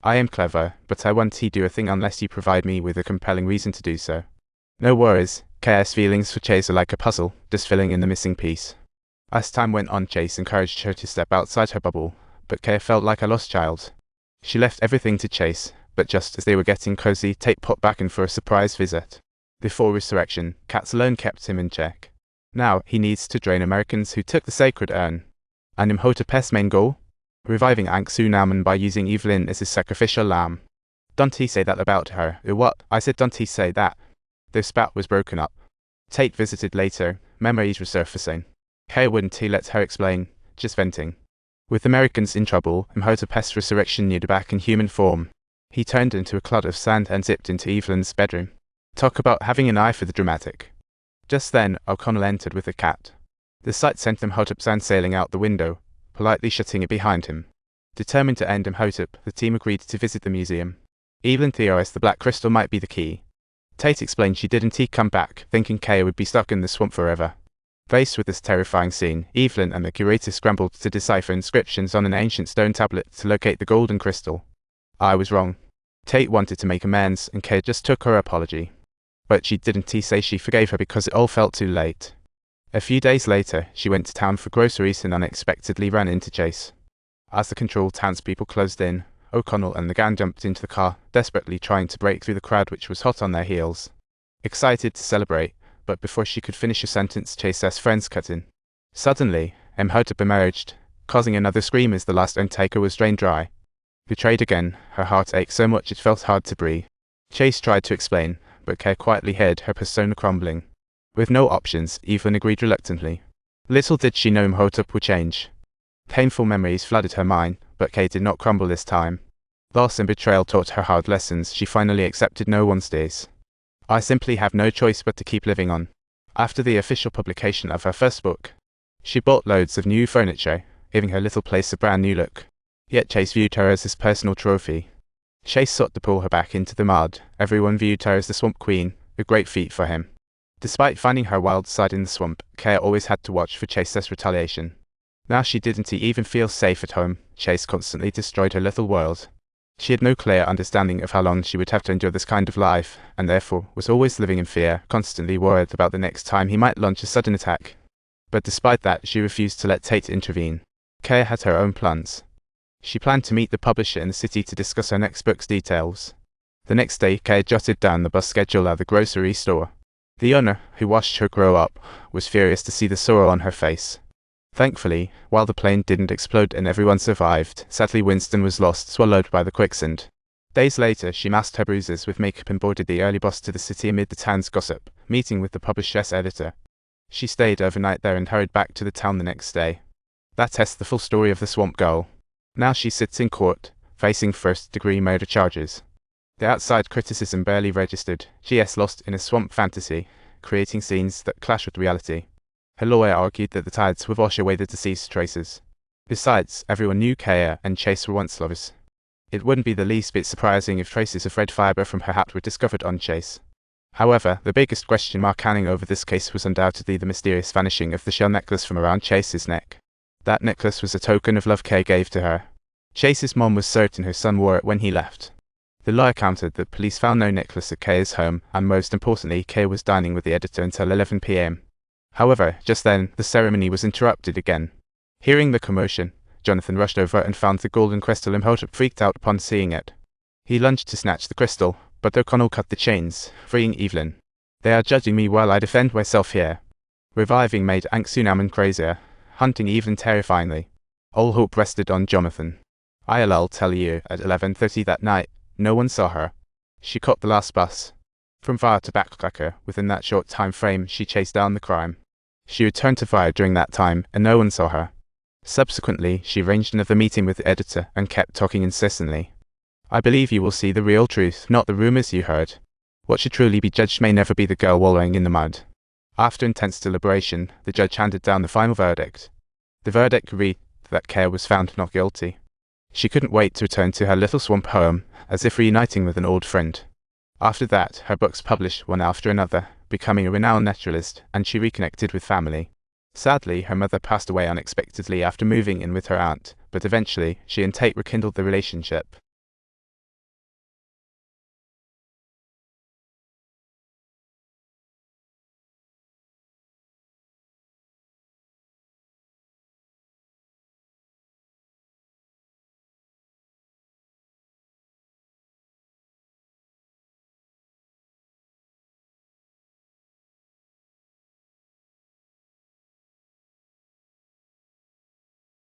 I am clever, but I won't do a thing unless you provide me with a compelling reason to do so. No worries, Kaya's feelings for Chase are like a puzzle, just filling in the missing piece. As time went on, Chase encouraged her to step outside her bubble, but Kaya felt like a lost child. She left everything to Chase, but just as they were getting cozy, Tate popped back in for a surprise visit. Before resurrection, Katz alone kept him in check. Now, he needs to drain Americans who took the sacred urn. And Imhotep's main goal? Reviving Anck-su-namun by using Evelyn as his sacrificial lamb. Don't he say that about her? What? I said don't he say that? Their spat was broken up. Tate visited later, memories resurfacing. Kaya wouldn't he let her explain, just venting. With Americans in trouble, Imhotep's resurrection neared back in human form. He turned into a clod of sand and zipped into Evelyn's bedroom. Talk about having an eye for the dramatic. Just then, O'Connell entered with a cat. The sight sent Imhotep sailing out the window, politely shutting it behind him. Determined to end Imhotep, the team agreed to visit the museum. Evelyn theorized the black crystal might be the key. Tate explained she didn't come back, thinking Kaya would be stuck in the swamp forever. Faced with this terrifying scene, Evelyn and the curator scrambled to decipher inscriptions on an ancient stone tablet to locate the golden crystal. I was wrong. Tate wanted to make amends, and Kaya just took her apology. But she didn't say she forgave her because it all felt too late. A few days later, she went to town for groceries and unexpectedly ran into Chase. As the control townspeople closed in, O'Connell and the gang jumped into the car, desperately trying to break through the crowd which was hot on their heels. Excited to celebrate, but before she could finish a sentence, Chase's friends cut in. Suddenly, Imhotep emerged, causing another scream as the last undertaker was drained dry. Betrayed again, her heart ached so much it felt hard to breathe. Chase tried to explain, but Kay quietly hid, her persona crumbling. With no options, Evelyn agreed reluctantly. Little did she know Imhotep would change. Painful memories flooded her mind, but Kay did not crumble this time. Loss and betrayal taught her hard lessons. She finally accepted no one stays. I simply have no choice but to keep living on. After the official publication of her first book, she bought loads of new furniture, giving her little place a brand new look. Yet Chase viewed her as his personal trophy. Chase sought to pull her back into the mud. Everyone viewed her as the Swamp Queen, a great feat for him. Despite finding her wild side in the swamp, Kaya always had to watch for Chase's retaliation. Now she didn't even feel safe at home. Chase constantly destroyed her little world. She had no clear understanding of how long she would have to endure this kind of life, and therefore was always living in fear, constantly worried about the next time he might launch a sudden attack. But despite that, she refused to let Tate intervene. Kaya had her own plans. She planned to meet the publisher in the city to discuss her next book's details. The next day, Kaya jotted down the bus schedule at the grocery store. The owner, who watched her grow up, was furious to see the sorrow on her face. Thankfully, while the plane didn't explode and everyone survived, sadly Winston was lost, swallowed by the quicksand. Days later, she masked her bruises with makeup and boarded the early bus to the city amid the town's gossip, meeting with the publisher's editor. She stayed overnight there and hurried back to the town the next day. That's the full story of the Swamp Girl. Now she sits in court, facing first-degree murder charges. The outside criticism barely registered. She.s. lost in a swamp fantasy, creating scenes that clash with reality. Her lawyer argued that the tides would wash away the deceased traces. Besides, everyone knew Kaya and Chase were once lovers. It wouldn't be the least bit surprising if traces of red fiber from her hat were discovered on Chase. However, the biggest question mark hanging over this case was undoubtedly the mysterious vanishing of the shell necklace from around Chase's neck. That necklace was a token of love Kay gave to her. Chase's mom was certain her son wore it when he left. The lawyer countered that police found no necklace at Kay's home, and most importantly, Kay was dining with the editor until 11 p.m. However, just then, the ceremony was interrupted again. Hearing the commotion, Jonathan rushed over and found the golden crystal. Imhotep freaked out upon seeing it. He lunged to snatch the crystal, but O'Connell cut the chains, freeing Evelyn. They are judging me while I defend myself here. Reviving made Anck-su-namun crazier, hunting Evelyn terrifyingly. All hope rested on Jonathan. I'll tell you, at 11:30 that night, no one saw her. She caught the last bus. From Var to Backcracker, within that short time frame, she chased down the crime. She returned to Var during that time, and no one saw her. Subsequently, she arranged another meeting with the editor and kept talking incessantly. I believe you will see the real truth, not the rumors you heard. What should truly be judged may never be the girl wallowing in the mud. After intense deliberation, the judge handed down the final verdict. The verdict read that Kaya was found not guilty. She couldn't wait to return to her little swamp home, as if reuniting with an old friend. After that, her books published one after another, becoming a renowned naturalist, and she reconnected with family. Sadly, her mother passed away unexpectedly after moving in with her aunt, but eventually, she and Tate rekindled the relationship.